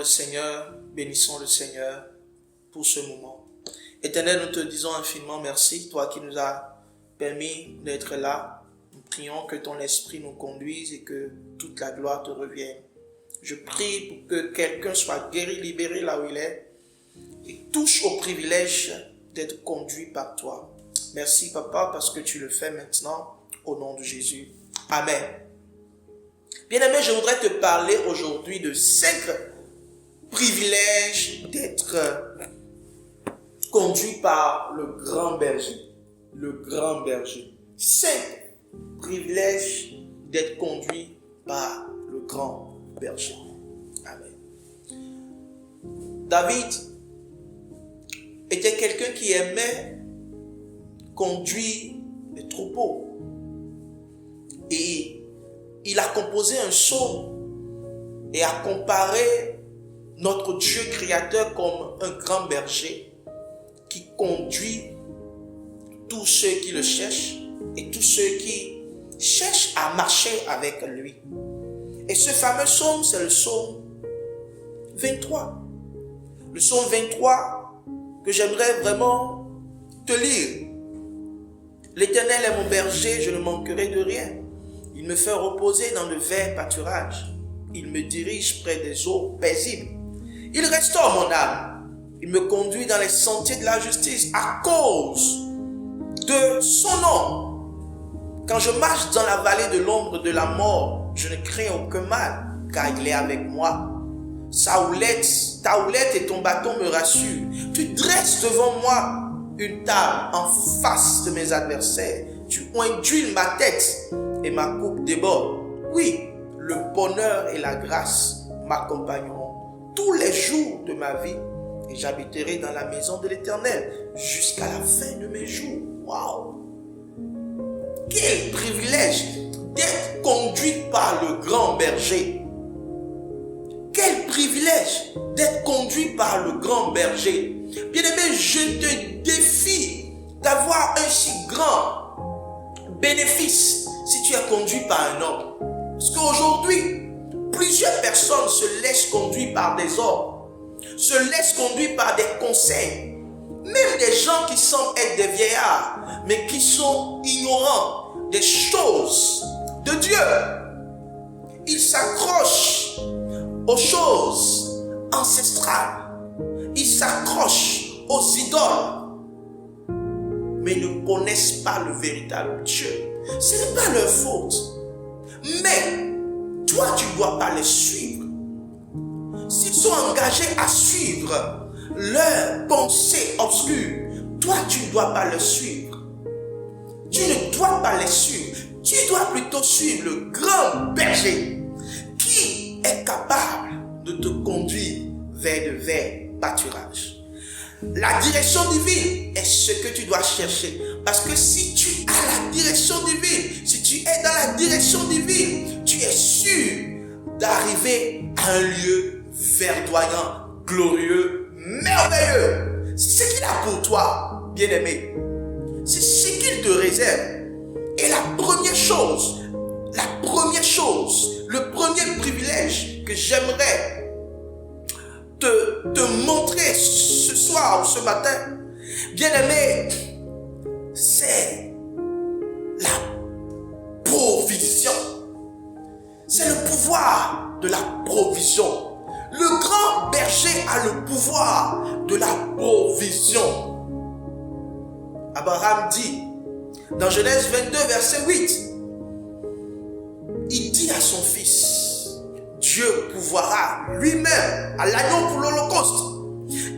le Seigneur, bénissons le Seigneur pour ce moment. Éternel, nous te disons infiniment merci, toi qui nous as permis d'être là. Nous prions que ton esprit nous conduise et que toute la gloire te revienne. Je prie pour que quelqu'un soit guéri, libéré là où il est et touche au privilège d'être conduit par toi. Merci, Papa, parce que tu le fais maintenant au nom de Jésus. Amen. Bien-aimé, je voudrais te parler aujourd'hui de 5 privilèges d'être conduit par le grand berger. Le grand berger. 5 privilèges d'être conduit par le grand berger. Amen. David était quelqu'un qui aimait conduire les troupeaux. Et il a composé un psaume et a comparé notre Dieu créateur comme un grand berger qui conduit tous ceux qui le cherchent et tous ceux qui cherchent à marcher avec lui. Et ce fameux psaume, c'est le psaume 23. Le psaume 23 que j'aimerais vraiment te lire. L'Éternel est mon berger, je ne manquerai de rien. Il me fait reposer dans de verts pâturages. Il me dirige près des eaux paisibles. Il restaure mon âme. Il me conduit dans les sentiers de la justice à cause de son nom. Quand je marche dans la vallée de l'ombre de la mort, je ne crains aucun mal, car il est avec moi. Ta houlette et ton bâton me rassurent. Tu dresses devant moi une table en face de mes adversaires. Tu induis ma tête et ma coupe déborde. Oui, le bonheur et la grâce m'accompagneront tous les jours de ma vie et j'habiterai dans la maison de l'Éternel jusqu'à la fin de mes jours. Waouh! Quel privilège d'être conduit par le grand berger. Quel privilège d'être conduit par le grand berger. Bien-aimé, je te défie d'avoir un si grand bénéfice si tu es conduit par un homme. Parce qu'aujourd'hui, plusieurs personnes se laissent conduire par des hommes, se laissent conduire par des conseils, même des gens qui semblent être des vieillards, mais qui sont ignorants des choses de Dieu. Ils s'accrochent aux choses ancestrales, ils s'accrochent aux idoles, mais ne connaissent pas le véritable Dieu. Ce n'est pas leur faute. Mais toi, tu ne dois pas les suivre. S'ils sont engagés à suivre leurs pensées obscures, toi, tu ne dois pas les suivre. Tu ne dois pas les suivre. Tu dois plutôt suivre le grand berger qui est capable de te conduire vers de verts pâturages. La direction divine est ce que tu dois chercher. Parce que si tu as la direction divine, si tu es dans la direction divine, tu es sûr d'arriver à un lieu verdoyant, glorieux, merveilleux. C'est ce qu'il a pour toi, bien-aimé. C'est ce qu'il te réserve. Et la première chose, le premier privilège que j'aimerais te montrer ce soir ou ce matin, bien-aimé, c'est la provision. C'est le pouvoir de la provision. Le grand berger a le pouvoir de la provision. Abraham dit, dans Genèse 22, verset 8, il dit à son fils, Dieu pourvoira lui-même à l'agneau pour l'Holocauste.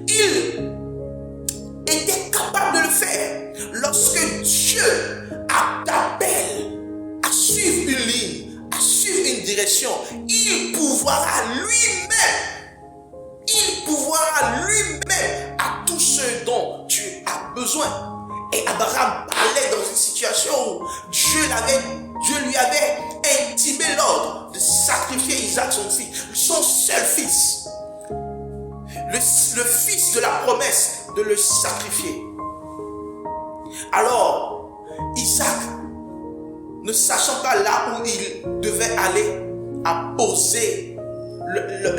Il était capable de le faire lorsque Dieu t'appelle à suivre une ligne, à suivre une direction. Il pourvoira lui-même à tout ce dont tu as besoin. Et Abraham parlait dans une situation où Dieu lui avait intimé l'ordre de sacrifier Isaac, son seul fils. Le fils de la promesse, de le sacrifier. Alors, Isaac, ne sachant pas là où il devait aller, a posé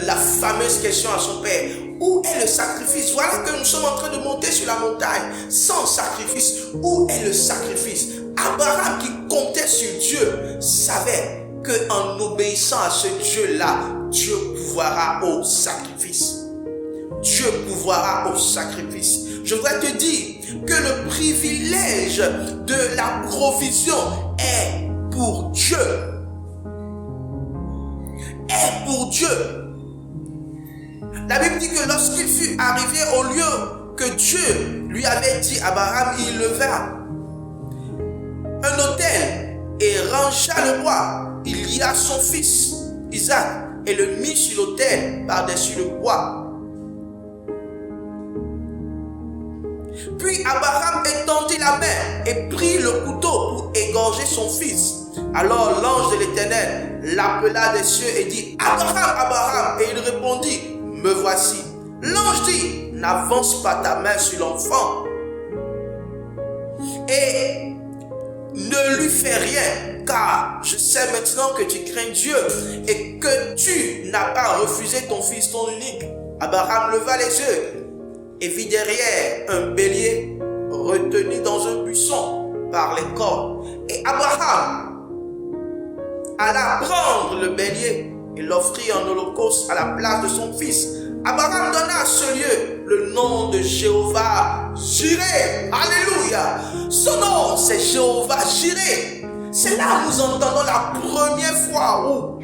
la fameuse question à son père. Où est le sacrifice? Voilà que nous sommes en train de monter sur la montagne sans sacrifice. Où est le sacrifice? Abraham, qui comptait sur Dieu, savait qu'en obéissant à ce Dieu-là, Dieu pourvoira au sacrifice. Dieu pourvoira au sacrifice. Je voudrais te dire que le privilège de la provision est pour Dieu. Est pour Dieu. La Bible dit que lorsqu'il fut arrivé au lieu que Dieu lui avait dit, Abraham, il leva un autel et rangea le bois. Il lia son fils Isaac et le mit sur l'autel par-dessus le bois. Puis Abraham étendit la main et prit le couteau pour égorger son fils. Alors l'ange de l'Éternel l'appela des cieux et dit, Abraham, Abraham. Et il répondit, me voici. L'ange dit, n'avance pas ta main sur l'enfant et ne lui fais rien, car je sais maintenant que tu crains Dieu et que tu n'as pas refusé ton fils, ton unique. Abraham leva les yeux et vit derrière un bélier retenu dans un buisson par les cornes. Et Abraham alla prendre le bélier et l'offrit en holocauste à la place de son fils. Abraham donna à ce lieu le nom de Jéhovah Jireh. Alléluia. Son nom, c'est Jéhovah Jireh. C'est là où nous entendons la première fois où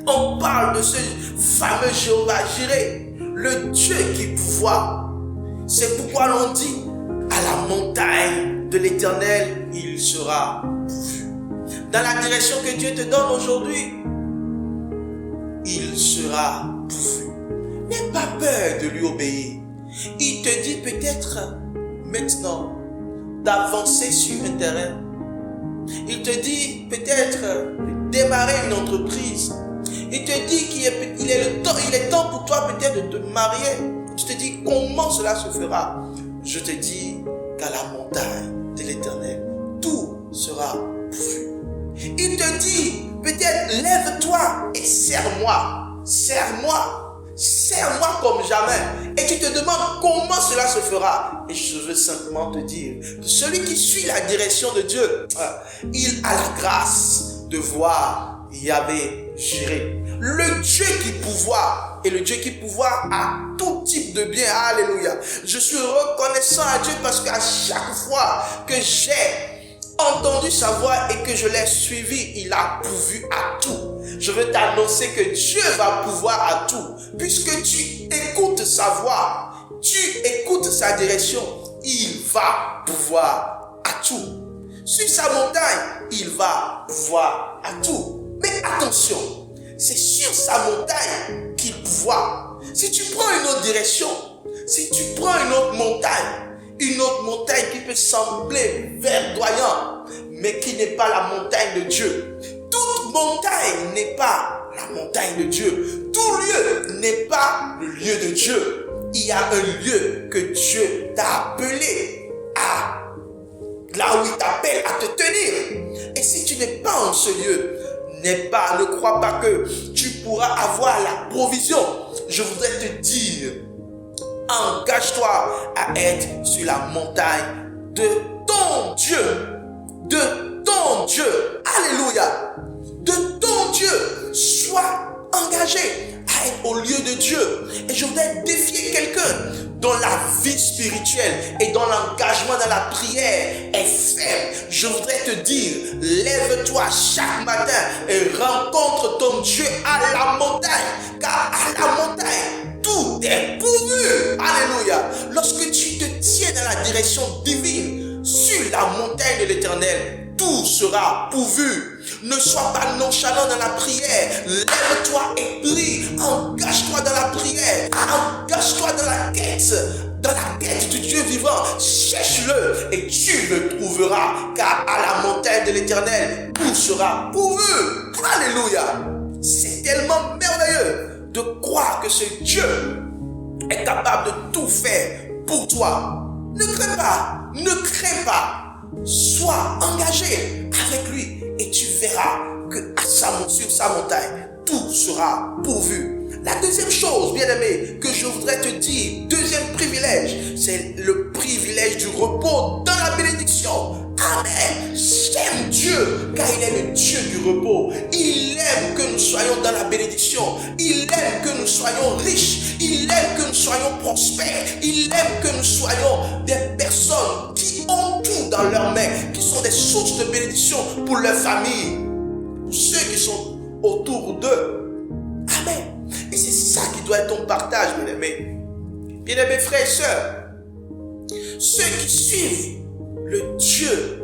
on parle de ce fameux Jéhovah Jireh, le Dieu qui pourvoit. C'est pourquoi l'on dit, à la montagne de l'Éternel, il sera pourvu. Dans la direction que Dieu te donne aujourd'hui, il sera pourvu. N'aie pas peur de lui obéir. Il te dit peut-être maintenant d'avancer sur un terrain. Il te dit peut-être de démarrer une entreprise. Il te dit qu'il est temps pour toi peut-être de te marier. Tu te dis comment cela se fera. Je te dis qu'à la montagne de l'Éternel, tout sera pourvu. Il te dit peut-être lève-toi et serre-moi. Serre-moi. Serre-moi comme jamais. Et tu te demandes comment cela se fera. Et je veux simplement te dire que celui qui suit la direction de Dieu, il a la grâce de voir Yahvé Jireh. Le Dieu qui pourvoit. Et le Dieu qui pourvoit à tout type de bien. Alléluia. Je suis reconnaissant à Dieu parce qu'à chaque fois que j'ai entendu sa voix et que je l'ai suivi, il a pourvu à tout. Je veux t'annoncer que Dieu va pouvoir à tout. Puisque tu écoutes sa voix, tu écoutes sa direction, il va pouvoir à tout. Sur sa montagne, il va pouvoir à tout. Mais attention, c'est sur sa montagne qu'il pourvoit. Si tu prends une autre direction, si tu prends une autre montagne qui peut sembler verdoyante, mais qui n'est pas la montagne de Dieu. Toute montagne n'est pas la montagne de Dieu. Tout lieu n'est pas le lieu de Dieu. Il y a un lieu que Dieu t'a appelé à, là où il t'appelle à te tenir. Et si tu n'es pas en ce lieu, ne crois pas que tu pourras avoir la provision. Je voudrais te dire, engage-toi à être sur la montagne de ton Dieu. De ton Dieu. Alléluia. De ton Dieu. Sois engagé à être au lieu de Dieu. Et je voudrais défier quelqu'un dont la vie spirituelle et dont l'engagement dans la prière est faible. Je voudrais te dire, lève-toi chaque matin et rencontre ton Dieu à la montagne. Car à la montagne, tout est pourvu. Alléluia. Lorsque tu te tiens dans la direction divine, sur la montagne de l'Éternel, tout sera pourvu. Ne sois pas nonchalant dans la prière. Lève-toi et prie. Engage-toi dans la prière. Engage-toi dans la quête du Dieu vivant. Cherche-le et tu le trouveras. Car à la montagne de l'Éternel, tout sera pourvu. Alléluia. C'est tellement merveilleux de croire que ce Dieu est capable de tout faire pour toi. Ne crains pas. Ne crains pas. Sois engagé avec lui et tu verras que sur sa montagne, tout sera pourvu. La deuxième chose, bien-aimé, que je voudrais te dire, deuxième privilège, c'est le privilège du repos dans la bénédiction. Amen. J'aime Dieu car il est le Dieu du repos. Il aime que nous soyons dans la bénédiction. Il aime que nous soyons riches. Il aime que nous soyons prospères. Il aime que nous soyons des personnes qui ont tout dans leurs mains, qui sont des sources de bénédiction pour leur famille, pour ceux qui sont autour d'eux. Amen. Et c'est ça qui doit être ton partage, bien-aimés. Bien-aimés frères et sœurs, ceux qui suivent le Dieu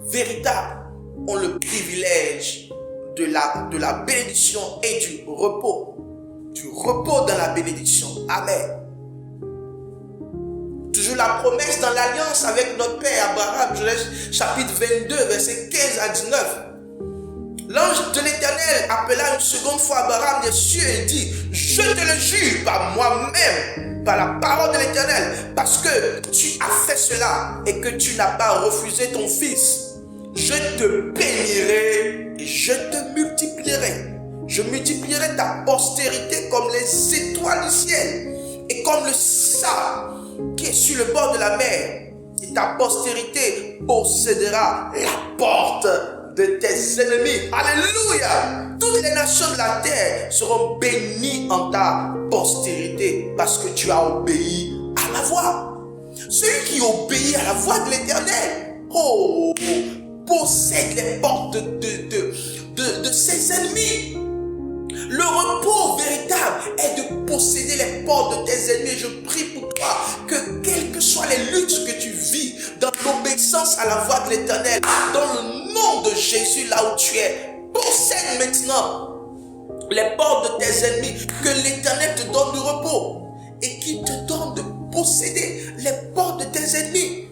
véritable ont le privilège de la bénédiction et du repos. Du repos dans la bénédiction. Amen. Toujours la promesse dans l'alliance avec notre Père Abraham, Genèse chapitre 22, versets 15 à 19. L'ange de l'Éternel appela une seconde fois Abraham des cieux et dit: je te le jure par moi-même, par la parole de l'Éternel, parce que tu as fait cela et que tu n'as pas refusé ton fils, je te bénirai et je te multiplierai. Je multiplierai ta postérité comme les étoiles du ciel et comme le sable qui est sur le bord de la mer. Et ta postérité possédera la porte de tes ennemis. Alléluia. Toutes les nations de la terre seront bénies en ta postérité parce que tu as obéi à ma voix. Celui qui obéit à la voix de l'Éternel, possède les portes de ses ennemis. Le repos véritable est de posséder les portes de tes ennemis. Je prie pour toi que quelles que soient les luttes que tu vis, dans l'obéissance à la voix de l'Éternel, dans le nom de Jésus, là où tu es, possède maintenant les portes de tes ennemis. Que l'Éternel te donne du repos et qu'il te donne de posséder les portes de tes ennemis.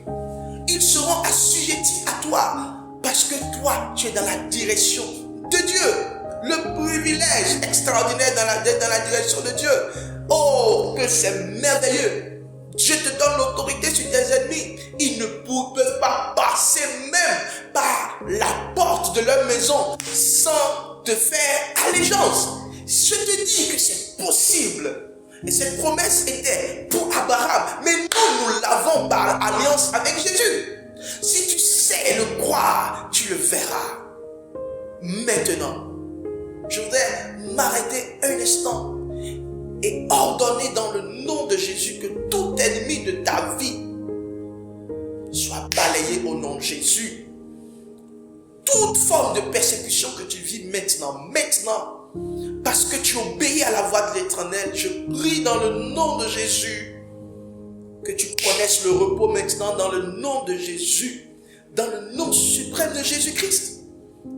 Ils seront assujettis à toi parce que toi, tu es dans la direction de Dieu. Le privilège extraordinaire dans la direction de Dieu. Oh, que c'est merveilleux. Dieu te donne l'autorité sur tes ennemis. Ils ne peuvent pas passer même par la porte de leur maison sans te faire allégeance. Je te dis que c'est possible. Et cette promesse était pour Abraham. Mais nous l'avons par alliance avec Jésus. Si tu sais le croire, tu le verras. Maintenant, je voudrais m'arrêter un instant et ordonner dans le nom de Jésus que tout ennemi de ta vie soit balayé au nom de Jésus. Toute forme de persécution que tu vis maintenant, parce que tu obéis à la voix de l'Éternel, je prie dans le nom de Jésus que tu connaisses le repos maintenant dans le nom de Jésus, dans le nom suprême de Jésus-Christ.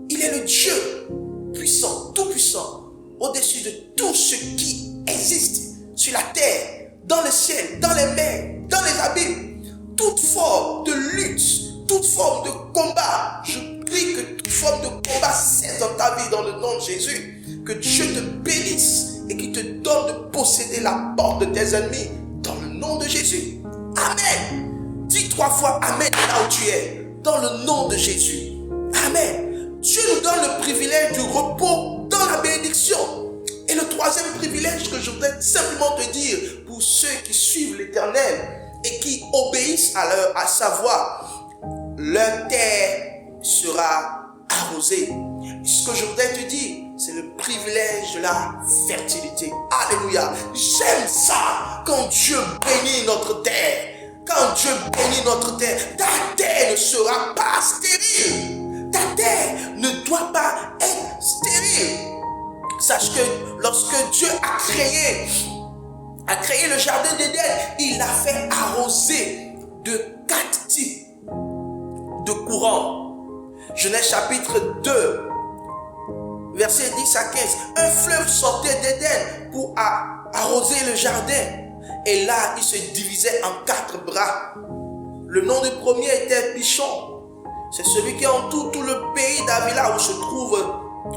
Il est le Dieu puissant, tout puissant, au-dessus de tout ce qui existe sur la terre, dans le ciel, dans les mers, dans les abîmes. Toute forme de lutte, toute forme de combat, je prie que toute forme de combat cesse dans ta vie dans le nom de Jésus. Que Dieu te bénisse et qu'il te donne de posséder la porte de tes ennemis dans le nom de Jésus. Amen. Dis 3 fois Amen là où tu es, dans le nom de Jésus. Amen. Dieu nous donne le privilège du repos dans la bénédiction. Et le troisième privilège que je voudrais simplement te dire, pour ceux qui suivent l'Éternel et qui obéissent à sa voix, leur terre sera arrosée. Et ce que je voudrais te dire, c'est le privilège de la fertilité. Alléluia. J'aime ça quand Dieu bénit notre terre. Quand Dieu bénit notre terre, ta terre ne sera pas stérile. Ta terre ne doit pas être stérile. Sache que lorsque Dieu a créé le jardin d'Éden, il a fait arroser de 4 types de courants. Genèse chapitre 2, versets 10 à 15. Un fleuve sortait d'Éden pour arroser le jardin. Et là, il se divisait en 4 bras. Le nom du premier était Pichon. C'est celui qui entoure tout le pays d'Avila où se trouve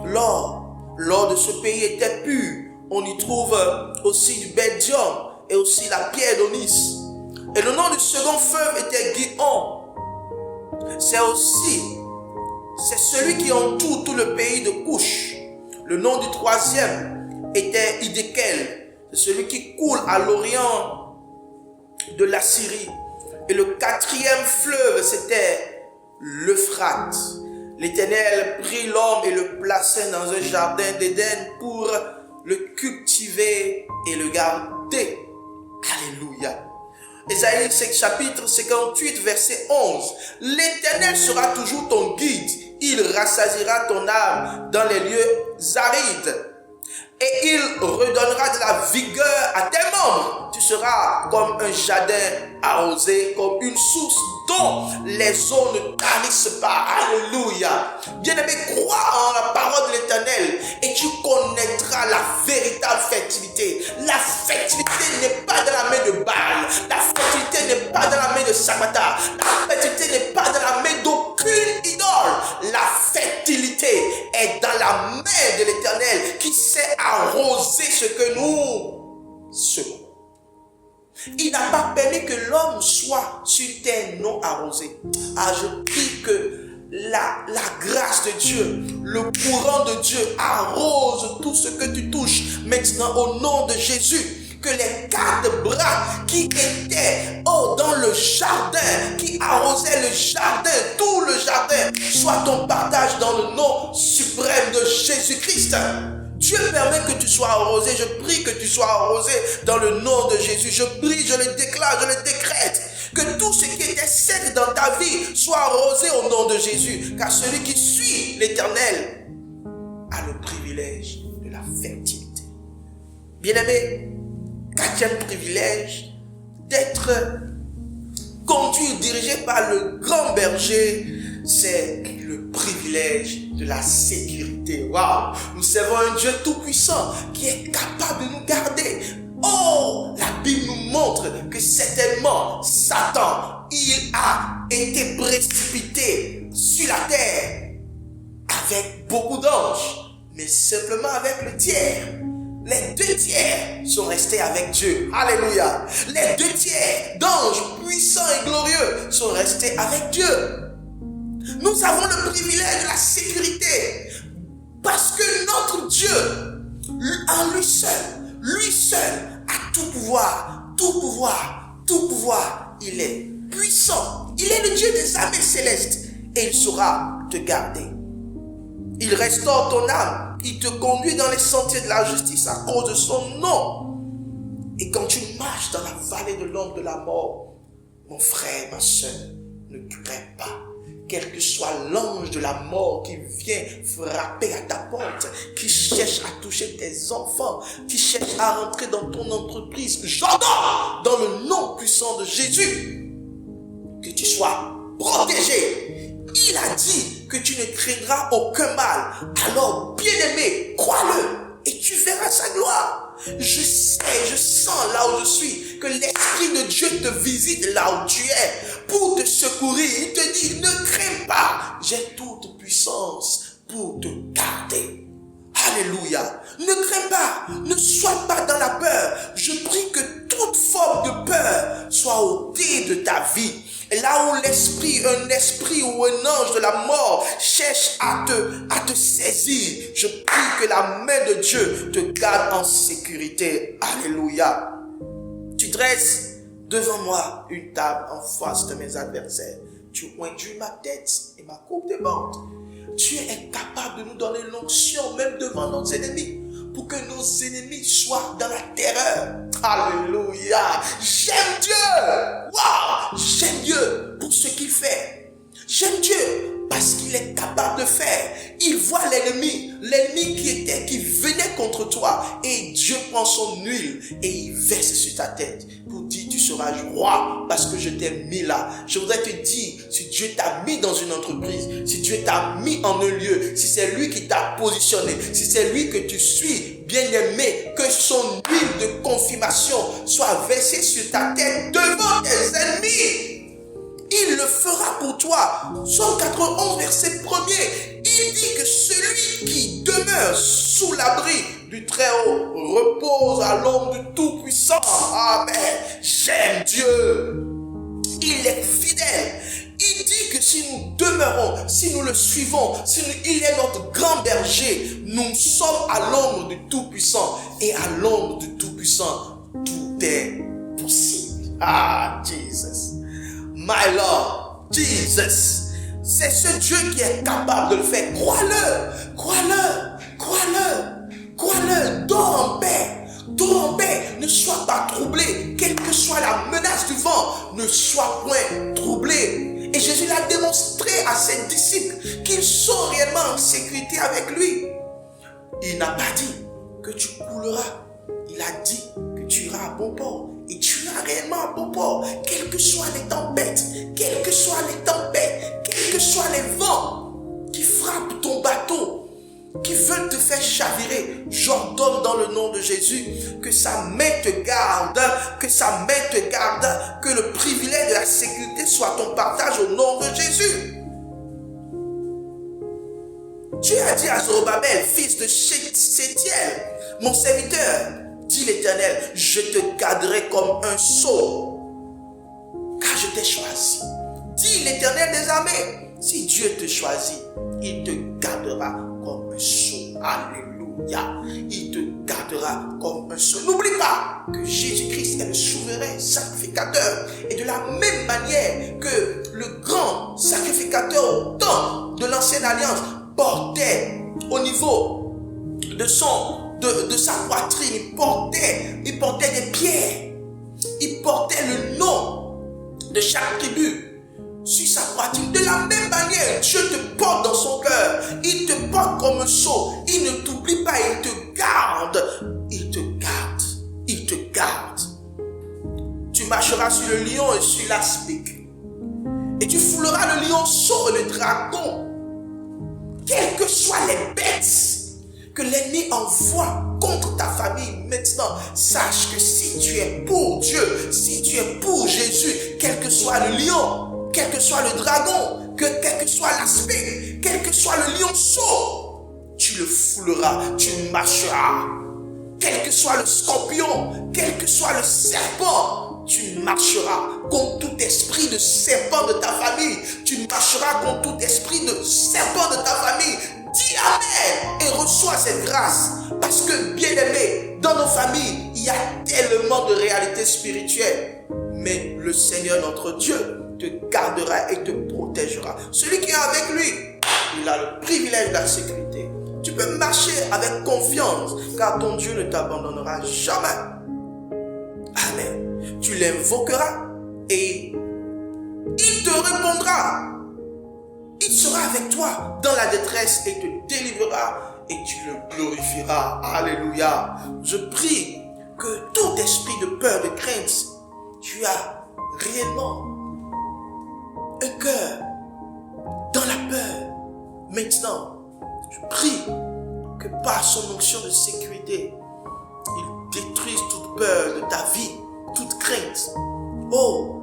l'or. L'or de ce pays était pur. On y trouve aussi du bédium et aussi la pierre d'Onis. Et le nom du second fleuve était Gihon. C'est celui qui entoure tout le pays de Couche. Le nom du troisième était Hiddekel, celui qui coule à l'orient de la Syrie. Et le quatrième fleuve, c'était l'Euphrate. L'Éternel prit l'homme et le plaça dans un jardin d'Éden pour le cultiver et le garder. Alléluia. Ésaïe chapitre 58 verset 11. L'Éternel sera toujours ton guide. Il rassasiera ton âme dans les lieux arides. Et il redonnera de la vigueur à tes membres. Tu seras comme un jardin arrosé, comme une source dont les eaux ne tarissent pas. Alléluia. Bien-aimé, crois en la parole de l'Éternel et tu connaîtras la véritable fertilité. La fertilité n'est pas dans la main de Baal. La fertilité n'est pas dans la main de Sabata. La fertilité n'est pas dans la main d'aucune idole. La fertilité est dans la main de l'Éternel qui sait arroser ce que nous semons. Il n'a pas permis que l'homme soit sur une terre non arrosée. Ah, je prie que la grâce de Dieu, le courant de Dieu arrose tout ce que tu touches maintenant au nom de Jésus. Que les 4 bras qui étaient dans le jardin, qui arrosaient le jardin, tout le jardin, soit ton partage dans le nom suprême de Jésus-Christ. Dieu permet que tu sois arrosé. Je prie que tu sois arrosé dans le nom de Jésus. Je prie, je le déclare, je le décrète. Que tout ce qui était sec dans ta vie soit arrosé au nom de Jésus. Car celui qui suit l'Éternel a le privilège de la fertilité. Bien-aimé, 4e privilège, d'être conduit, dirigé par le grand berger, c'est le privilège de la sécurité. Waouh! Nous servons un Dieu tout-puissant qui est capable de nous garder. Oh! La Bible nous montre que certainement Satan, il a été précipité sur la terre avec beaucoup d'anges, mais simplement avec le tiers. Les 2 tiers sont restés avec Dieu. Alléluia. Les 2 tiers d'anges puissants et glorieux sont restés avec Dieu. Nous avons le privilège de la sécurité parce que notre Dieu, en lui seul, a tout pouvoir, tout pouvoir, tout pouvoir. Il est puissant. Il est le Dieu des armées célestes et il saura te garder. Il restaure ton âme. Il te conduit dans les sentiers de la justice à cause de son nom. Et quand tu marches dans la vallée de l'ombre de la mort, mon frère, ma soeur, ne crains pas. Quel que soit l'ange de la mort qui vient frapper à ta porte, qui cherche à toucher tes enfants, qui cherche à rentrer dans ton entreprise, j'ordonne dans le nom puissant de Jésus que tu sois protégé. Il a dit que tu ne craindras aucun mal. Alors, bien-aimé, crois-le et tu verras sa gloire. Je sais, je sens là où je suis que l'Esprit de Dieu te visite là où tu es pour te secourir. Il te dit, ne crains pas, j'ai toute puissance pour te garder. Alléluia. Ne crains pas, ne sois pas dans la peur. Je prie que toute forme de peur soit ôtée de ta vie. Et là où un esprit ou un ange de la mort cherche à te saisir, je prie que la main de Dieu te garde en sécurité. Alléluia. Tu dresses devant moi une table en face de mes adversaires. Tu oindus ma tête et ma coupe déborde. Dieu est capable de nous donner l'onction même devant nos ennemis, pour que nos ennemis soient dans la terreur. Alléluia. J'aime Dieu. Waouh. J'aime Dieu pour ce qu'il fait. J'aime Dieu parce qu'il est capable de faire. Il voit l'ennemi qui venait contre toi, et Dieu prend son huile et il verse sur ta tête pour dire tu seras roi parce que je t'ai mis là. Je voudrais te dire, si Dieu t'a mis dans une entreprise, si Dieu t'a mis en un lieu, si c'est lui qui t'a positionné, si c'est lui que tu suis, bien-aimé, que son huile de confirmation soit versée sur ta tête devant tes ennemis. Il le fera pour toi. Psaume 91, verset 1er. Il dit que celui qui demeure sous l'abri du Très-Haut repose à l'ombre du Tout-Puissant. Amen. J'aime Dieu. Il est fidèle. Il dit que si nous demeurons, si nous le suivons, il est notre grand berger, nous sommes à l'ombre du Tout-Puissant. Et à l'ombre du Tout-Puissant, tout est possible. Ah, Jesus. My Lord, Jesus. C'est ce Dieu qui est capable de le faire. Crois-le, crois-le, crois-le, crois-le. Dors en paix, dors en paix. Ne sois pas troublé. Quelle que soit la menace du vent, ne sois point troublé. Et Jésus l'a démontré à ses disciples qu'ils sont réellement en sécurité avec lui. Il n'a pas dit que tu couleras. Il a dit que tu iras à bon port. Et tu iras réellement à bon port. Quelles que soient les tempêtes, quelles que soient les vents qui frappent ton bateau, qui veulent te faire chavirer, j'ordonne dans le nom de Jésus que sa main te garde, que le privilège de la sécurité soit ton partage au nom de Jésus. Dieu a dit à Zorobabel, fils de Sétiel, mon serviteur, dit l'Éternel, je te garderai comme un sceau, car je t'ai choisi. Dit l'Éternel des armées, si Dieu te choisit, il te gardera comme un sceau. Alléluia. Il te gardera comme un sceau. N'oublie pas que Jésus-Christ est le souverain sacrificateur. Et de la même manière que le grand sacrificateur au temps de l'ancienne alliance portait au niveau de sa poitrine, il portait des pierres. Il portait le nom de chaque tribu sur sa poitrine. De la même manière, Dieu te porte dans son cœur. Il te porte comme un sceau. Il ne t'oublie pas, il te garde. Il te garde. Il te garde. Tu marcheras sur le lion et sur l'aspic. Et tu fouleras le lionceau et le dragon. Quelles que soient les bêtes que l'ennemi envoie contre ta famille, maintenant, sache que si tu es pour Dieu, si tu es pour Jésus, quel que soit le lion, quel que soit le dragon, quel que soit l'aspect, quel que soit le lionceau, tu le fouleras, tu marcheras. Quel que soit le scorpion, quel que soit le serpent, tu marcheras contre tout esprit de serpent de ta famille. Tu marcheras contre tout esprit de serpent de ta famille. Dis Amen et reçois cette grâce. Parce que, bien-aimé, dans nos familles, il y a tellement de réalités spirituelles. Mais le Seigneur, notre Dieu, te gardera et te protégera. Celui qui est avec lui, il a le privilège de la sécurité. Tu peux marcher avec confiance, car ton Dieu ne t'abandonnera jamais. Amen. Tu l'invoqueras et il te répondra. Il sera avec toi dans la détresse et te délivrera et tu le glorifieras. Alléluia. Je prie que tout esprit de peur, de crainte, tu as réellement un cœur dans la peur. Maintenant, je prie que par son onction de sécurité, il détruise toute peur de ta vie, toute crainte. Oh,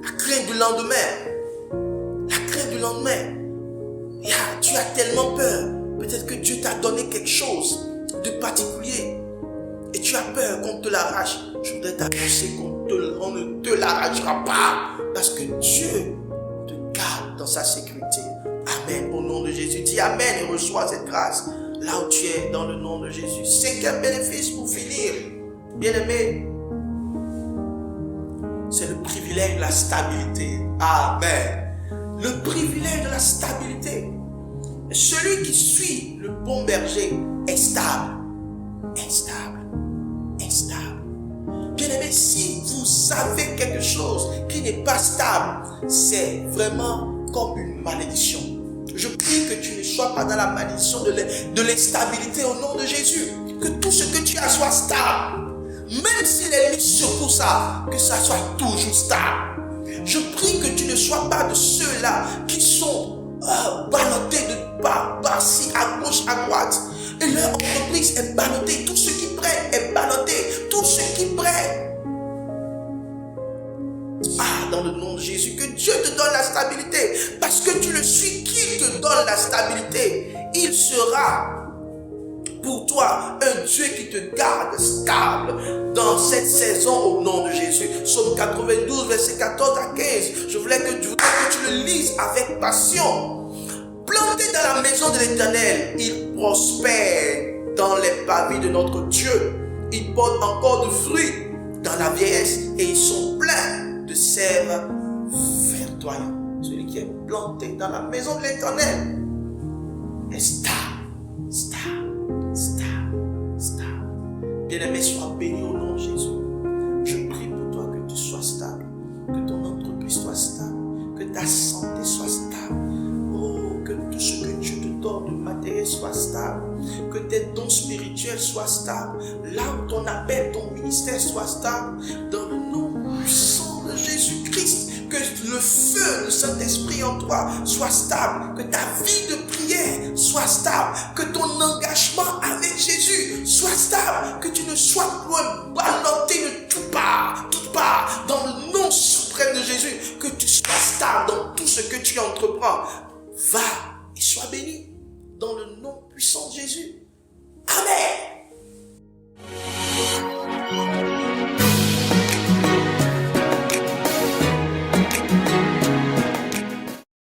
la crainte du lendemain. La crainte du lendemain. Tu as tellement peur. Peut-être que Dieu t'a donné quelque chose de particulier. Et tu as peur qu'on te l'arrache. Je voudrais t'annoncer qu'on ne te l'arrachera pas. Parce que Dieu te garde dans sa sécurité. Amen. Au nom de Jésus. Dis Amen et reçois cette grâce. Là où tu es, dans le nom de Jésus. 5e bénéfice pour finir. Bien-aimé. C'est le privilège de la stabilité. Amen. Le privilège de la stabilité. Celui qui suit le bon berger est stable. Est stable. Est stable. Bien-aimé, si vous avez quelque chose qui n'est pas stable, c'est vraiment comme une malédiction. Je prie que tu ne sois pas dans la malédiction de l'instabilité au nom de Jésus. Que tout ce que tu as soit stable. Même si l'ennemi secoue ça, que ça soit toujours stable. Je prie que tu ne sois pas de ceux-là qui sont ballottés de par-ci, à gauche, à droite. Et leur entreprise est ballottée. Tout ce qui prennent est ballotté. Tout ce qui prennent. Dans le nom de Jésus, que Dieu te donne la stabilité. Parce que tu le suis, qui te donne la stabilité. Il sera pour toi, un Dieu qui te garde stable dans cette saison au nom de Jésus. Psaume 92, verset 14 à 15. Je voulais que tu le lises avec passion. Planté dans la maison de l'Éternel, il prospère dans les pavis de notre Dieu. Ils portent encore du fruit dans la vieillesse et ils sont pleins de sève verdoyante. Celui qui est planté dans la maison de l'Éternel est stable. Bien-aimé, sois béni au nom de Jésus. Je prie pour toi que tu sois stable, que ton entreprise soit stable, que ta santé soit stable. Oh, que tout ce que Dieu te donne de matériel soit stable, que tes dons spirituels soient stables, là où ton appel, ton ministère soit stable, dans le nom puissant de Jésus-Christ. Que le feu du Saint-Esprit en toi soit stable, que ta vie de prière soit stable, que ton engagement avec Jésus soit stable, que tu ne sois plus ballotté de toutes parts, dans le nom suprême de Jésus, que tu sois stable dans tout ce que tu entreprends. Va et sois béni dans le nom puissant de Jésus.